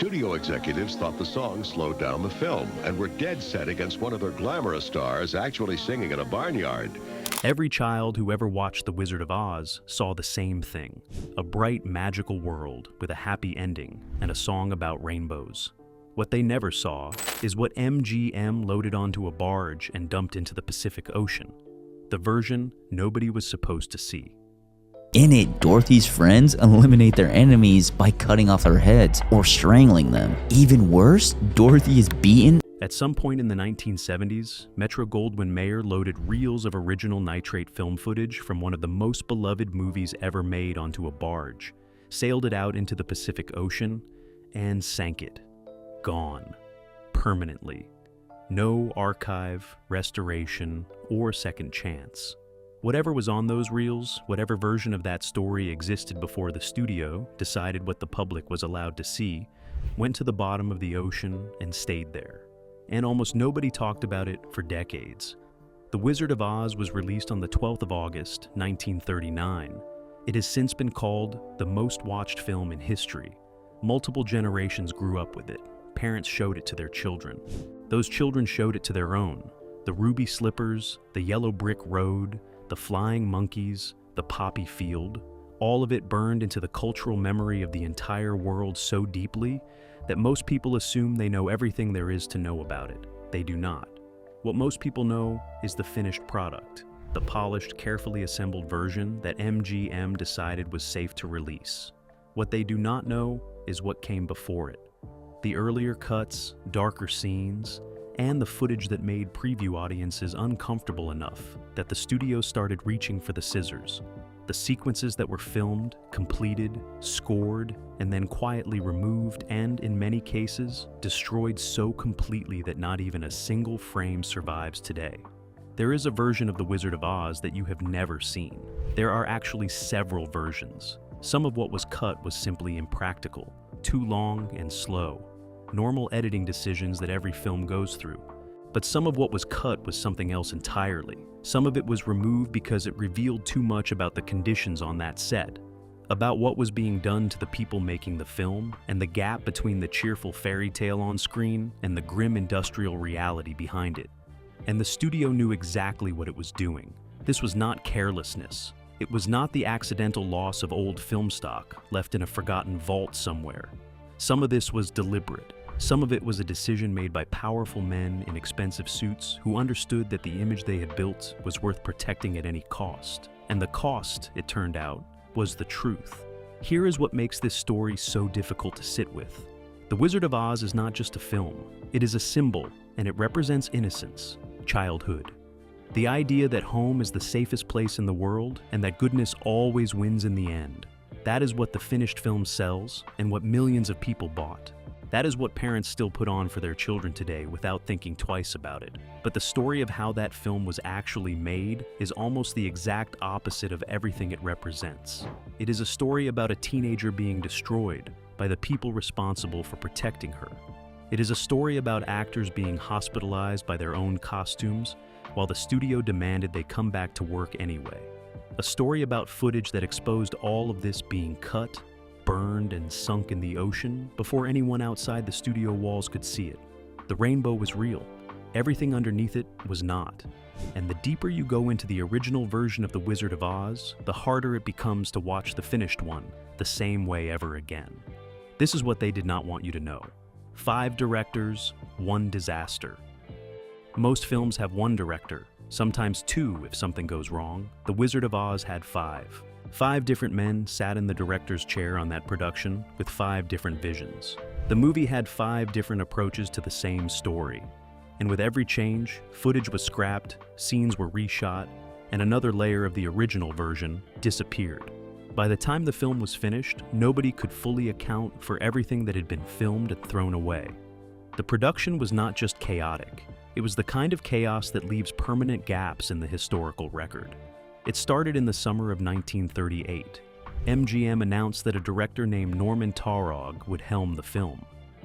studio executives thought the song slowed down the film and were dead set against one of their glamorous stars actually singing in a barnyard. Every child who ever watched The Wizard of Oz saw the same thing: a bright, magical world with a happy ending and a song about rainbows. What they never saw is what MGM loaded onto a barge and dumped into the Pacific Ocean, the version nobody was supposed to see. In it, Dorothy's friends eliminate their enemies by cutting off their heads or strangling them. Even worse, Dorothy is beaten. At some point in the 1970s, Metro-Goldwyn-Mayer loaded reels of original nitrate film footage from one of the most beloved movies ever made onto a barge, sailed it out into the Pacific Ocean, and sank it. Gone. Permanently. No archive, restoration, or second chance. Whatever was on those reels, whatever version of that story existed before the studio decided what the public was allowed to see, went to the bottom of the ocean and stayed there. And almost nobody talked about it for decades. The Wizard of Oz was released on the 12th of August, 1939. It has since been called the most watched film in history. Multiple generations grew up with it. Parents showed it to their children. Those children showed it to their own. The ruby slippers, the yellow brick road, the flying monkeys, the poppy field, all of it burned into the cultural memory of the entire world so deeply that most people assume they know everything there is to know about it. They do not. What most people know is the finished product, the polished, carefully assembled version that MGM decided was safe to release. What they do not know is what came before it. The earlier cuts, darker scenes, and the footage that made preview audiences uncomfortable enough that the studio started reaching for the scissors. The sequences that were filmed, completed, scored, and then quietly removed and, in many cases, destroyed so completely that not even a single frame survives today. There is a version of The Wizard of Oz that you have never seen. There are actually several versions. Some of what was cut was simply impractical, too long and slow. Normal editing decisions that every film goes through. But some of what was cut was something else entirely. Some of it was removed because it revealed too much about the conditions on that set, about what was being done to the people making the film, and the gap between the cheerful fairy tale on screen and the grim industrial reality behind it. And the studio knew exactly what it was doing. This was not carelessness. It was not the accidental loss of old film stock left in a forgotten vault somewhere. Some of this was deliberate. Some of it was a decision made by powerful men in expensive suits who understood that the image they had built was worth protecting at any cost. And the cost, it turned out, was the truth. Here is what makes this story so difficult to sit with. The Wizard of Oz is not just a film. It is a symbol, and it represents innocence, childhood. The idea that home is the safest place in the world and that goodness always wins in the end. That is what the finished film sells and what millions of people bought. That is what parents still put on for their children today without thinking twice about it. But the story of how that film was actually made is almost the exact opposite of everything it represents. It is a story about a teenager being destroyed by the people responsible for protecting her. It is a story about actors being hospitalized by their own costumes while the studio demanded they come back to work anyway. A story about footage that exposed all of this being cut, burned, and sunk in the ocean before anyone outside the studio walls could see it. The rainbow was real. Everything underneath it was not. And the deeper you go into the original version of The Wizard of Oz, the harder it becomes to watch the finished one the same way ever again. This is what they did not want you to know. 5 directors, 1 disaster. Most films have 1 director, sometimes 2 if something goes wrong. The Wizard of Oz had 5. 5 different men sat in the director's chair on that production with 5 different visions. The movie had 5 different approaches to the same story. And with every change, footage was scrapped, scenes were reshot, and another layer of the original version disappeared. By the time the film was finished, nobody could fully account for everything that had been filmed and thrown away. The production was not just chaotic. It was the kind of chaos that leaves permanent gaps in the historical record. It started in the summer of 1938. MGM announced that a director named Norman Taurog would helm the film.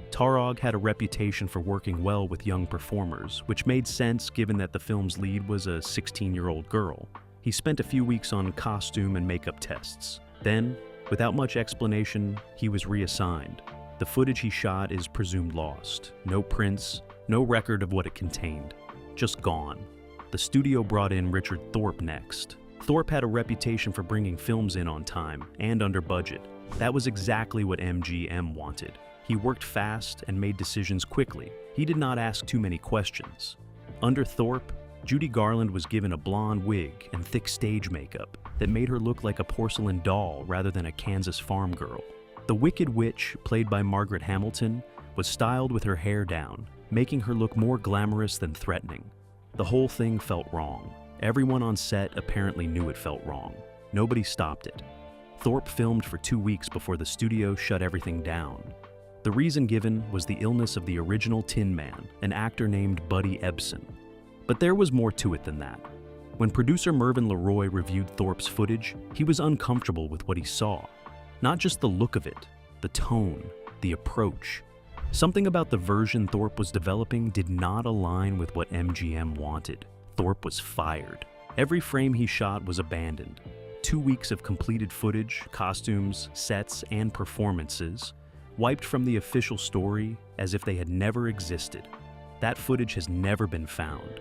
Taurog had a reputation for working well with young performers, which made sense given that the film's lead was a 16-year-old girl. He spent a few weeks on costume and makeup tests. Then, without much explanation, he was reassigned. The footage he shot is presumed lost. No prints, no record of what it contained. Just gone. The studio brought in Richard Thorpe next. Thorpe had a reputation for bringing films in on time and under budget. That was exactly what MGM wanted. He worked fast and made decisions quickly. He did not ask too many questions. Under Thorpe, Judy Garland was given a blonde wig and thick stage makeup that made her look like a porcelain doll rather than a Kansas farm girl. The Wicked Witch, played by Margaret Hamilton, was styled with her hair down, making her look more glamorous than threatening. The whole thing felt wrong. Everyone on set apparently knew it felt wrong. Nobody stopped it. Thorpe filmed for 2 weeks before the studio shut everything down. The reason given was the illness of the original Tin Man, an actor named Buddy Ebsen. But there was more to it than that. When producer Mervyn LeRoy reviewed Thorpe's footage, he was uncomfortable with what he saw. Not just the look of it, the tone, the approach. Something about the version Thorpe was developing did not align with what MGM wanted. Thorpe was fired. Every frame he shot was abandoned. 2 weeks of completed footage, costumes, sets, and performances wiped from the official story as if they had never existed. That footage has never been found.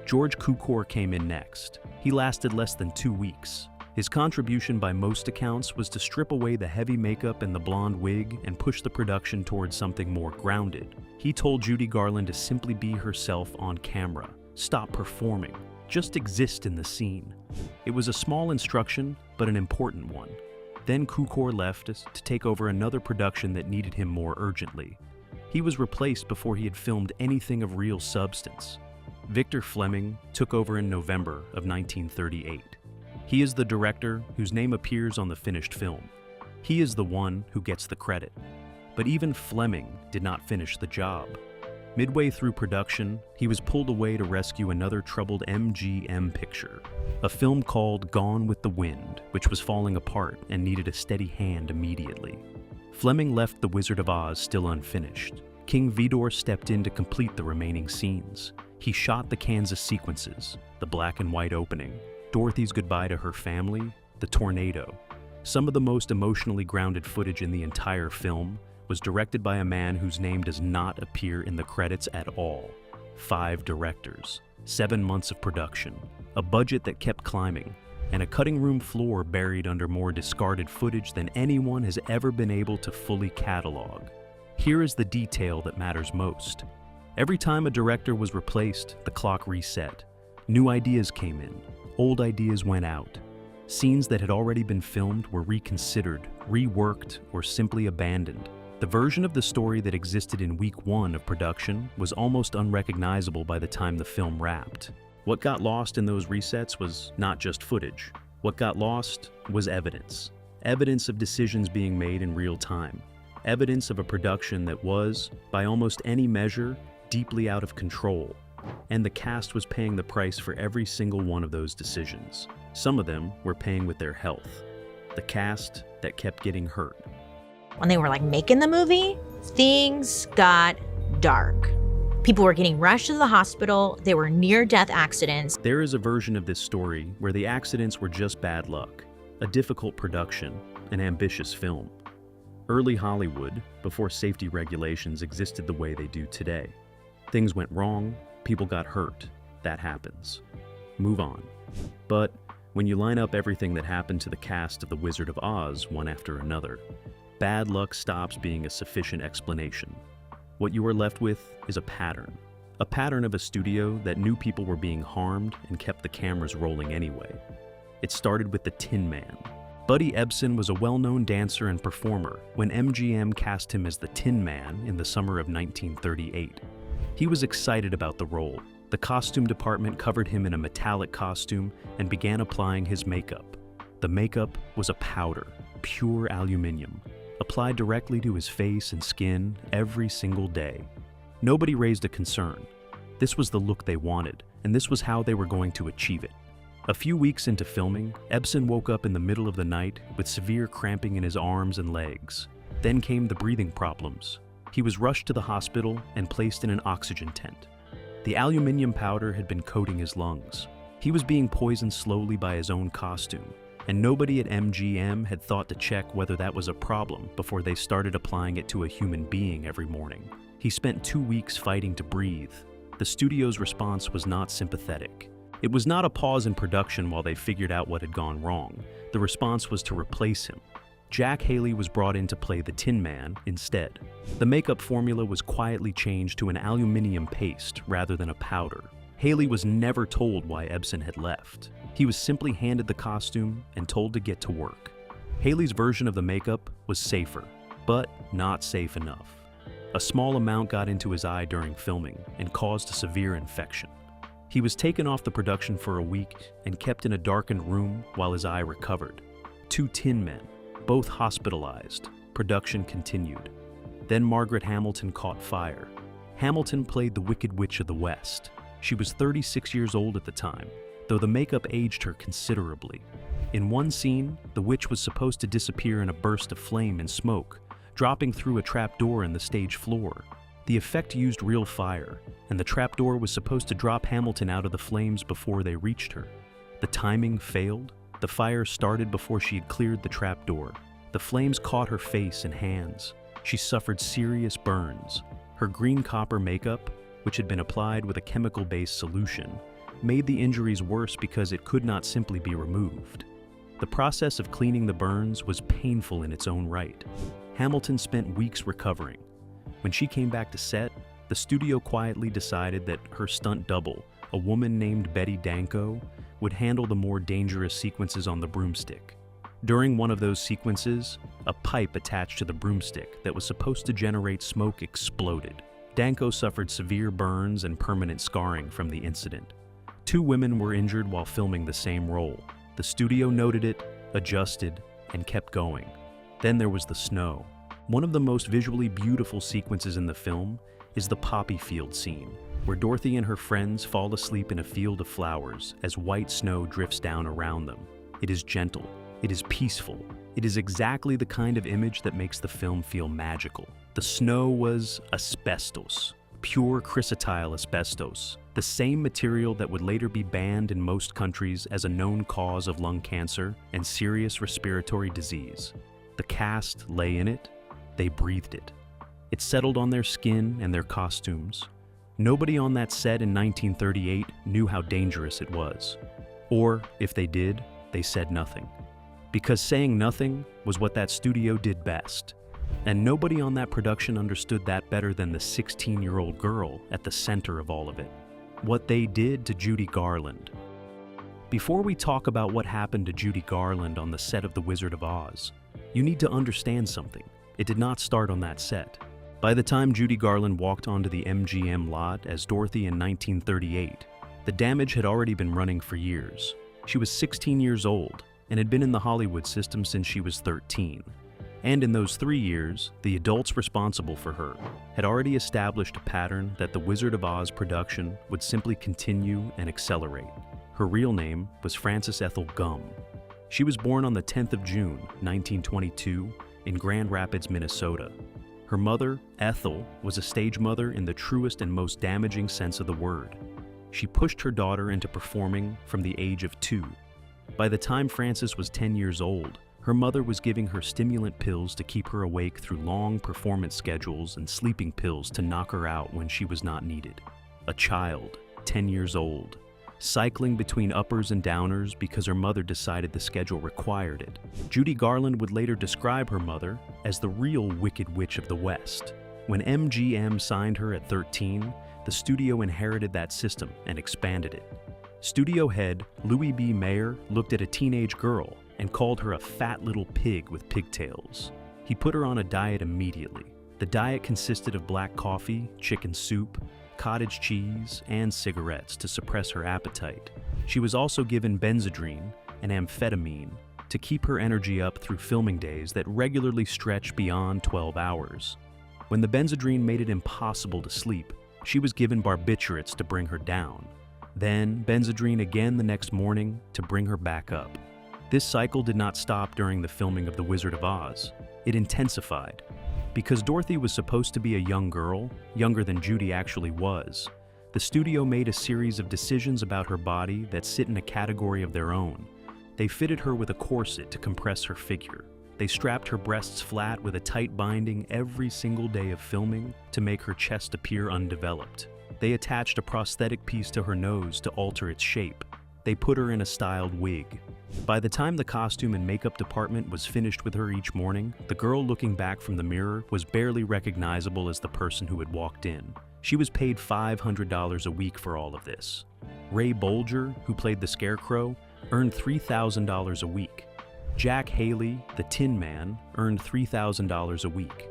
George Cukor came in next. He lasted less than 2 weeks. His contribution by most accounts was to strip away the heavy makeup and the blonde wig and push the production towards something more grounded. He told Judy Garland to simply be herself on camera, stop performing, just exist in the scene. It was a small instruction, but an important one. Then Cukor left to take over another production that needed him more urgently. He was replaced before he had filmed anything of real substance. Victor Fleming took over in November of 1938. He is the director whose name appears on the finished film. He is the one who gets the credit. But even Fleming did not finish the job. Midway through production, he was pulled away to rescue another troubled MGM picture, a film called Gone with the Wind, which was falling apart and needed a steady hand immediately. Fleming left The Wizard of Oz still unfinished. King Vidor stepped in to complete the remaining scenes. He shot the Kansas sequences, the black and white opening, Dorothy's goodbye to her family, the tornado. Some of the most emotionally grounded footage in the entire film was directed by a man whose name does not appear in the credits at all. 5 directors, 7 months of production, a budget that kept climbing, and a cutting room floor buried under more discarded footage than anyone has ever been able to fully catalog. Here is the detail that matters most. Every time a director was replaced, the clock reset. New ideas came in, old ideas went out. Scenes that had already been filmed were reconsidered, reworked, or simply abandoned. The version of the story that existed in week 1 of production was almost unrecognizable by the time the film wrapped. What got lost in those resets was not just footage. What got lost was evidence. Evidence of decisions being made in real time. Evidence of a production that was, by almost any measure, deeply out of control. And the cast was paying the price for every single one of those decisions. Some of them were paying with their health. The cast that kept getting hurt. When they were making the movie, things got dark. People were getting rushed to the hospital. There were near-death accidents. There is a version of this story where the accidents were just bad luck, a difficult production, an ambitious film. Early Hollywood, before safety regulations existed the way they do today. Things went wrong, people got hurt. That happens. Move on. But when you line up everything that happened to the cast of The Wizard of Oz one after another, bad luck stops being a sufficient explanation. What you are left with is a pattern of a studio that knew people were being harmed and kept the cameras rolling anyway. It started with the Tin Man. Buddy Ebsen was a well-known dancer and performer when MGM cast him as the Tin Man in the summer of 1938. He was excited about the role. The costume department covered him in a metallic costume and began applying his makeup. The makeup was a powder, pure aluminum, applied directly to his face and skin every single day. Nobody raised a concern. This was the look they wanted, and this was how they were going to achieve it. A few weeks into filming, Ebsen woke up in the middle of the night with severe cramping in his arms and legs. Then came the breathing problems. He was rushed to the hospital and placed in an oxygen tent. The aluminum powder had been coating his lungs. He was being poisoned slowly by his own costume, and nobody at MGM had thought to check whether that was a problem before they started applying it to a human being every morning. He spent 2 weeks fighting to breathe. The studio's response was not sympathetic. It was not a pause in production while they figured out what had gone wrong. The response was to replace him. Jack Haley was brought in to play the Tin Man instead. The makeup formula was quietly changed to an aluminum paste rather than a powder. Haley was never told why Ebsen had left. He was simply handed the costume and told to get to work. Haley's version of the makeup was safer, but not safe enough. A small amount got into his eye during filming and caused a severe infection. He was taken off the production for a week and kept in a darkened room while his eye recovered. 2 Tin Men, both hospitalized. Production continued. Then Margaret Hamilton caught fire. Hamilton played the Wicked Witch of the West. She was 36 years old at the time, though the makeup aged her considerably. In one scene, the witch was supposed to disappear in a burst of flame and smoke, dropping through a trapdoor in the stage floor. The effect used real fire, and the trapdoor was supposed to drop Hamilton out of the flames before they reached her. The timing failed. The fire started before she had cleared the trapdoor. The flames caught her face and hands. She suffered serious burns. Her green copper makeup, which had been applied with a chemical-based solution, made the injuries worse because it could not simply be removed. The process of cleaning the burns was painful in its own right. Hamilton spent weeks recovering. When she came back to set, the studio quietly decided that her stunt double, a woman named Betty Danko, would handle the more dangerous sequences on the broomstick. During one of those sequences, a pipe attached to the broomstick that was supposed to generate smoke exploded. Danko suffered severe burns and permanent scarring from the incident. 2 women were injured while filming the same role. The studio noted it, adjusted, and kept going. Then there was the snow. One of the most visually beautiful sequences in the film is the poppy field scene, where Dorothy and her friends fall asleep in a field of flowers as white snow drifts down around them. It is gentle. It is peaceful. It is exactly the kind of image that makes the film feel magical. The snow was asbestos, pure chrysotile asbestos, the same material that would later be banned in most countries as a known cause of lung cancer and serious respiratory disease. The cast lay in it. They breathed it. It settled on their skin and their costumes. Nobody on that set in 1938 knew how dangerous it was. Or, if they did, they said nothing. Because saying nothing was what that studio did best. And nobody on that production understood that better than the 16-year-old girl at the center of all of it. What they did to Judy Garland. Before we talk about what happened to Judy Garland on the set of The Wizard of Oz, you need to understand something. It did not start on that set. By the time Judy Garland walked onto the MGM lot as Dorothy in 1938, the damage had already been running for years. She was 16 years old and had been in the Hollywood system since she was 13. And in those 3 years, the adults responsible for her had already established a pattern that the Wizard of Oz production would simply continue and accelerate. Her real name was Frances Ethel Gum. She was born on the 10th of June, 1922, in Grand Rapids, Minnesota. Her mother, Ethel, was a stage mother in the truest and most damaging sense of the word. She pushed her daughter into performing from the age of 2. By the time Frances was 10 years old, her mother was giving her stimulant pills to keep her awake through long performance schedules and sleeping pills to knock her out when she was not needed. A child, 10 years old, cycling between uppers and downers because her mother decided the schedule required it. Judy Garland would later describe her mother as the real Wicked Witch of the West. When MGM signed her at 13, the studio inherited that system and expanded it. Studio head Louis B. Mayer looked at a teenage girl and called her a fat little pig with pigtails. He put her on a diet immediately. The diet consisted of black coffee, chicken soup, cottage cheese, and cigarettes to suppress her appetite. She was also given Benzedrine, an amphetamine, to keep her energy up through filming days that regularly stretched beyond 12 hours. When the Benzedrine made it impossible to sleep, she was given barbiturates to bring her down. Then Benzedrine again the next morning to bring her back up. This cycle did not stop during the filming of The Wizard of Oz. It intensified. Because Dorothy was supposed to be a young girl, younger than Judy actually was, the studio made a series of decisions about her body that sit in a category of their own. They fitted her with a corset to compress her figure. They strapped her breasts flat with a tight binding every single day of filming to make her chest appear undeveloped. They attached a prosthetic piece to her nose to alter its shape. They put her in a styled wig. By the time the costume and makeup department was finished with her each morning, the girl looking back from the mirror was barely recognizable as the person who had walked in. She was paid $500 a week for all of this. Ray Bolger, who played the Scarecrow, earned $3,000 a week. Jack Haley, the Tin Man, earned $3,000 a week.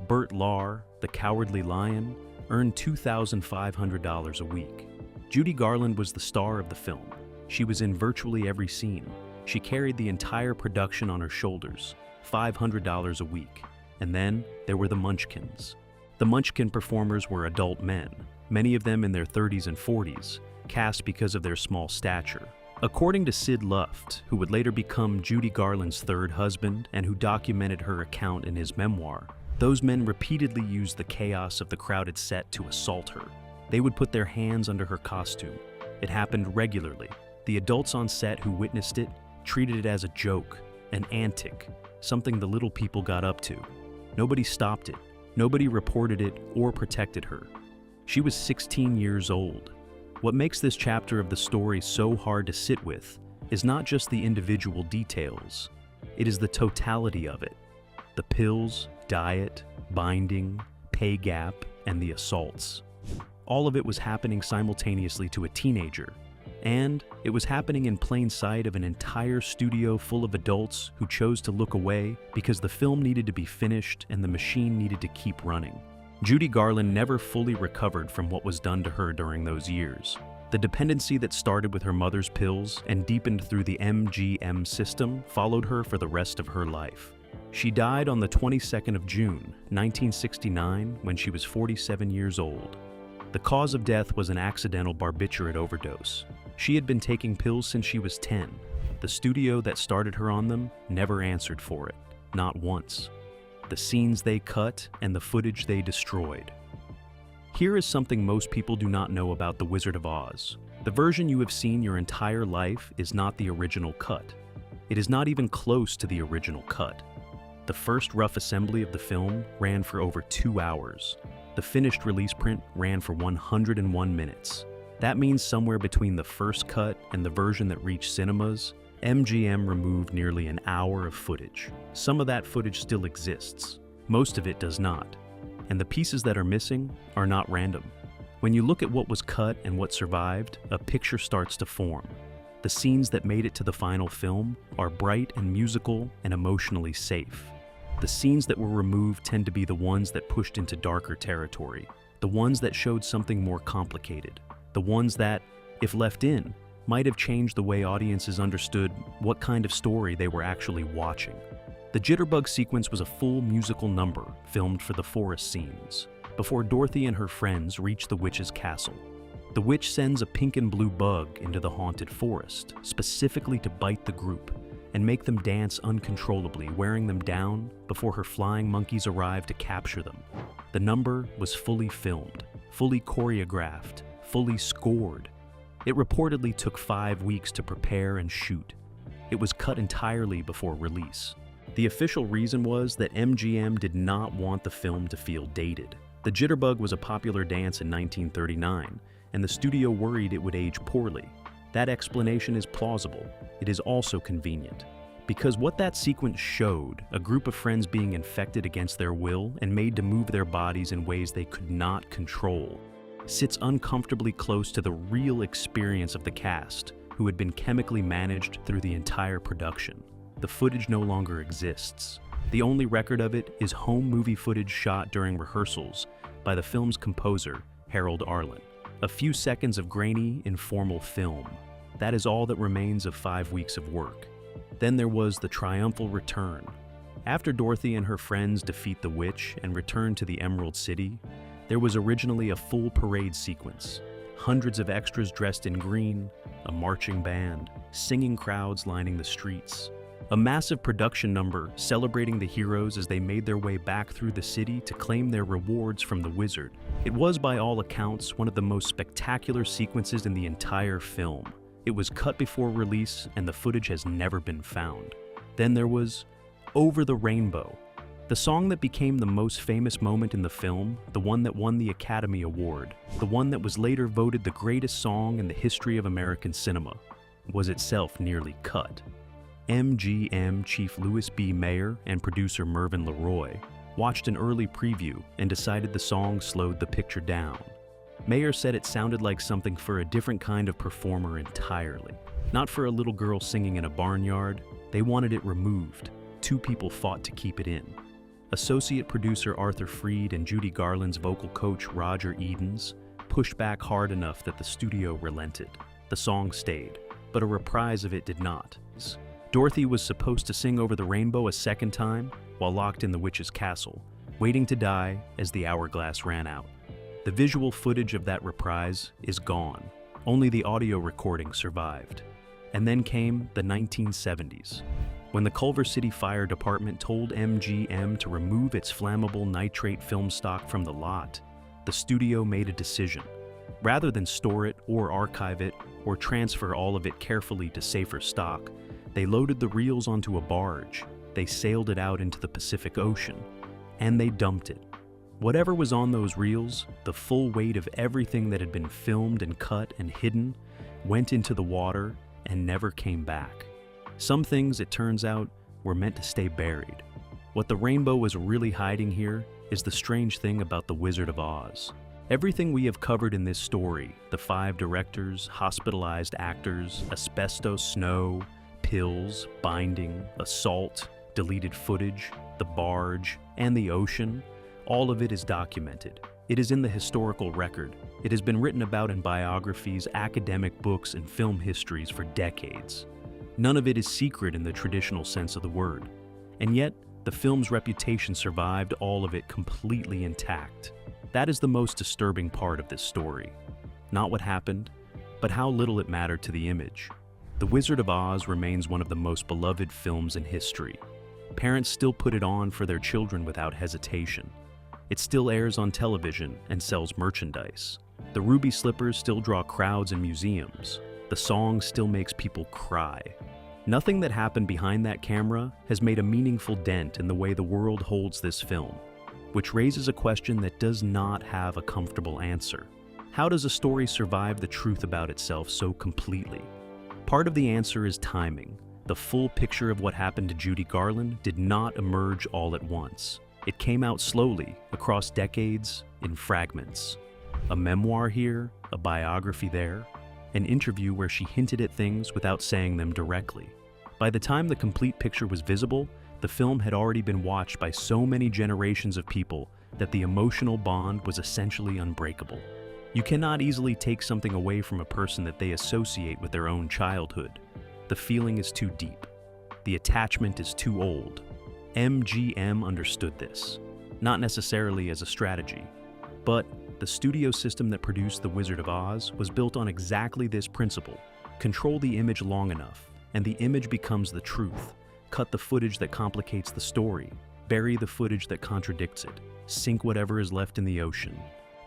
Bert Lahr, the Cowardly Lion, earned $2,500 a week. Judy Garland was the star of the film. She was in virtually every scene. She carried the entire production on her shoulders, $500 a week. And then there were the Munchkins. The Munchkin performers were adult men, many of them in their 30s and 40s, cast because of their small stature. According to Sid Luft, who would later become Judy Garland's third husband and who documented her account in his memoir, those men repeatedly used the chaos of the crowded set to assault her. They would put their hands under her costume. It happened regularly. The adults on set who witnessed it treated it as a joke, an antic, something the little people got up to. Nobody stopped it. Nobody reported it or protected her. She was 16 years old. What makes this chapter of the story so hard to sit with is not just the individual details. It is the totality of it. The pills, diet, binding, pay gap, and the assaults. All of it was happening simultaneously to a teenager. And it was happening in plain sight of an entire studio full of adults who chose to look away because the film needed to be finished and the machine needed to keep running. Judy Garland never fully recovered from what was done to her during those years. The dependency that started with her mother's pills and deepened through the MGM system followed her for the rest of her life. She died on the 22nd of June, 1969, when she was 47 years old. The cause of death was an accidental barbiturate overdose. She had been taking pills since she was 10. The studio that started her on them never answered for it, not once. The scenes they cut and the footage they destroyed. Here is something most people do not know about The Wizard of Oz. The version you have seen your entire life is not the original cut. It is not even close to the original cut. The first rough assembly of the film ran for over 2 hours. The finished release print ran for 101 minutes. That means somewhere between the first cut and the version that reached cinemas, MGM removed nearly an hour of footage. Some of that footage still exists. Most of it does not. And the pieces that are missing are not random. When you look at what was cut and what survived, a picture starts to form. The scenes that made it to the final film are bright and musical and emotionally safe. The scenes that were removed tend to be the ones that pushed into darker territory, the ones that showed something more complicated, the ones that, if left in, might have changed the way audiences understood what kind of story they were actually watching. The jitterbug sequence was a full musical number filmed for the forest scenes, before Dorothy and her friends reach the witch's castle. The witch sends a pink and blue bug into the haunted forest, specifically to bite the group and make them dance uncontrollably, wearing them down before her flying monkeys arrive to capture them. The number was fully filmed, fully choreographed, fully scored. It reportedly took 5 weeks to prepare and shoot. It was cut entirely before release. The official reason was that MGM did not want the film to feel dated. The jitterbug was a popular dance in 1939, and the studio worried it would age poorly. That explanation is plausible. It is also convenient. Because what that sequence showed, a group of friends being infected against their will and made to move their bodies in ways they could not control, sits uncomfortably close to the real experience of the cast, who had been chemically managed through the entire production. The footage no longer exists. The only record of it is home movie footage shot during rehearsals by the film's composer, Harold Arlen. A few seconds of grainy, informal film. That is all that remains of 5 weeks of work. Then there was the triumphal return. After Dorothy and her friends defeat the witch and return to the Emerald City, there was originally a full parade sequence. Hundreds of extras dressed in green, a marching band, singing crowds lining the streets. A massive production number celebrating the heroes as they made their way back through the city to claim their rewards from the wizard. It was, by all accounts, one of the most spectacular sequences in the entire film. It was cut before release, and the footage has never been found. Then there was Over the Rainbow, the song that became the most famous moment in the film, the one that won the Academy Award, the one that was later voted the greatest song in the history of American cinema, was itself nearly cut. MGM chief Louis B. Mayer and producer Mervyn LeRoy watched an early preview and decided the song slowed the picture down. Mayer said it sounded like something for a different kind of performer entirely. Not for a little girl singing in a barnyard, they wanted it removed. Two people fought to keep it in. Associate producer Arthur Freed and Judy Garland's vocal coach Roger Edens pushed back hard enough that the studio relented. The song stayed, but a reprise of it did not. Dorothy was supposed to sing Over the Rainbow a second time while locked in the witch's castle, waiting to die as the hourglass ran out. The visual footage of that reprise is gone. Only the audio recording survived. And then came the 1970s. When the Culver City Fire Department told MGM to remove its flammable nitrate film stock from the lot, the studio made a decision. Rather than store it or archive it or transfer all of it carefully to safer stock, they loaded the reels onto a barge, they sailed it out into the Pacific Ocean, and they dumped it. Whatever was on those reels, the full weight of everything that had been filmed and cut and hidden, went into the water and never came back. Some things, it turns out, were meant to stay buried. What the rainbow was really hiding here is the strange thing about The Wizard of Oz. Everything we have covered in this story, the 5 directors, hospitalized actors, asbestos snow, pills, binding, assault, deleted footage, the barge, and the ocean, all of it is documented. It is in the historical record. It has been written about in biographies, academic books, and film histories for decades. None of it is secret in the traditional sense of the word. And yet, the film's reputation survived all of it completely intact. That is the most disturbing part of this story. Not what happened, but how little it mattered to the image. The Wizard of Oz remains one of the most beloved films in history. Parents still put it on for their children without hesitation. It still airs on television and sells merchandise. The ruby slippers still draw crowds in museums. The song still makes people cry. Nothing that happened behind that camera has made a meaningful dent in the way the world holds this film, which raises a question that does not have a comfortable answer. How does a story survive the truth about itself so completely? Part of the answer is timing. The full picture of what happened to Judy Garland did not emerge all at once. It came out slowly, across decades, in fragments. A memoir here, a biography there, an interview where she hinted at things without saying them directly. By the time the complete picture was visible, the film had already been watched by so many generations of people that the emotional bond was essentially unbreakable. You cannot easily take something away from a person that they associate with their own childhood. The feeling is too deep. The attachment is too old. MGM understood this, not necessarily as a strategy, but the studio system that produced The Wizard of Oz was built on exactly this principle. Control the image long enough, and the image becomes the truth. Cut the footage that complicates the story. Bury the footage that contradicts it. Sink whatever is left in the ocean.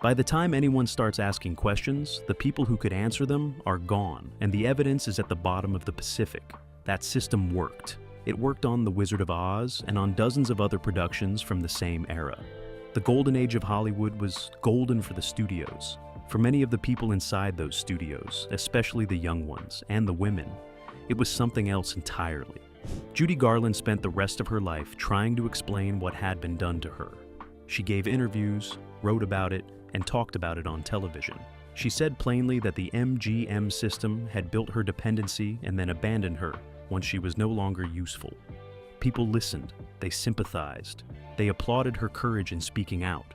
By the time anyone starts asking questions, the people who could answer them are gone, and the evidence is at the bottom of the Pacific. That system worked. It worked on The Wizard of Oz and on dozens of other productions from the same era. The golden age of Hollywood was golden for the studios. For many of the people inside those studios, especially the young ones and the women, it was something else entirely. Judy Garland spent the rest of her life trying to explain what had been done to her. She gave interviews, wrote about it, and talked about it on television. She said plainly that the MGM system had built her dependency and then abandoned her once she was no longer useful. People listened, they sympathized, they applauded her courage in speaking out.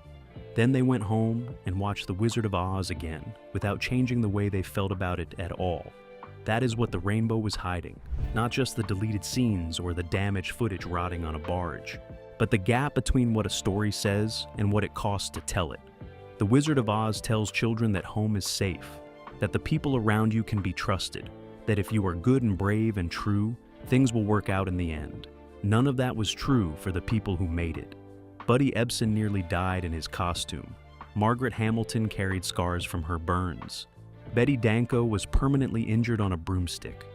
Then they went home and watched The Wizard of Oz again, without changing the way they felt about it at all. That is what the rainbow was hiding, not just the deleted scenes or the damaged footage rotting on a barge, but the gap between what a story says and what it costs to tell it. The Wizard of Oz tells children that home is safe, that the people around you can be trusted, that if you are good and brave and true, things will work out in the end. None of that was true for the people who made it. Buddy Ebsen nearly died in his costume. Margaret Hamilton carried scars from her burns. Betty Danko was permanently injured on a broomstick.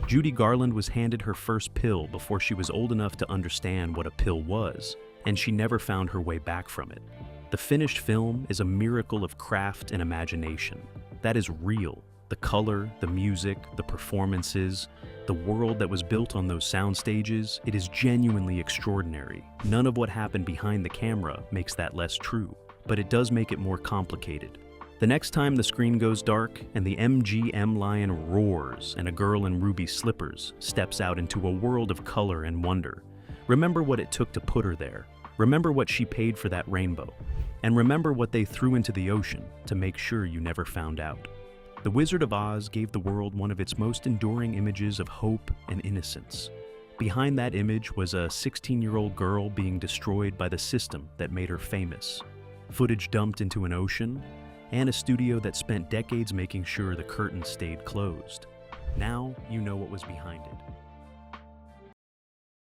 Judy Garland was handed her first pill before she was old enough to understand what a pill was, and she never found her way back from it. The finished film is a miracle of craft and imagination. That is real. The color, the music, the performances, the world that was built on those sound stages, it is genuinely extraordinary. None of what happened behind the camera makes that less true, but it does make it more complicated. The next time the screen goes dark and the MGM lion roars and a girl in ruby slippers steps out into a world of color and wonder, remember what it took to put her there. Remember what she paid for that rainbow. And remember what they threw into the ocean to make sure you never found out. The Wizard of Oz gave the world one of its most enduring images of hope and innocence. Behind that image was a 16-year-old girl being destroyed by the system that made her famous. Footage dumped into an ocean, and a studio that spent decades making sure the curtain stayed closed. Now you know what was behind it.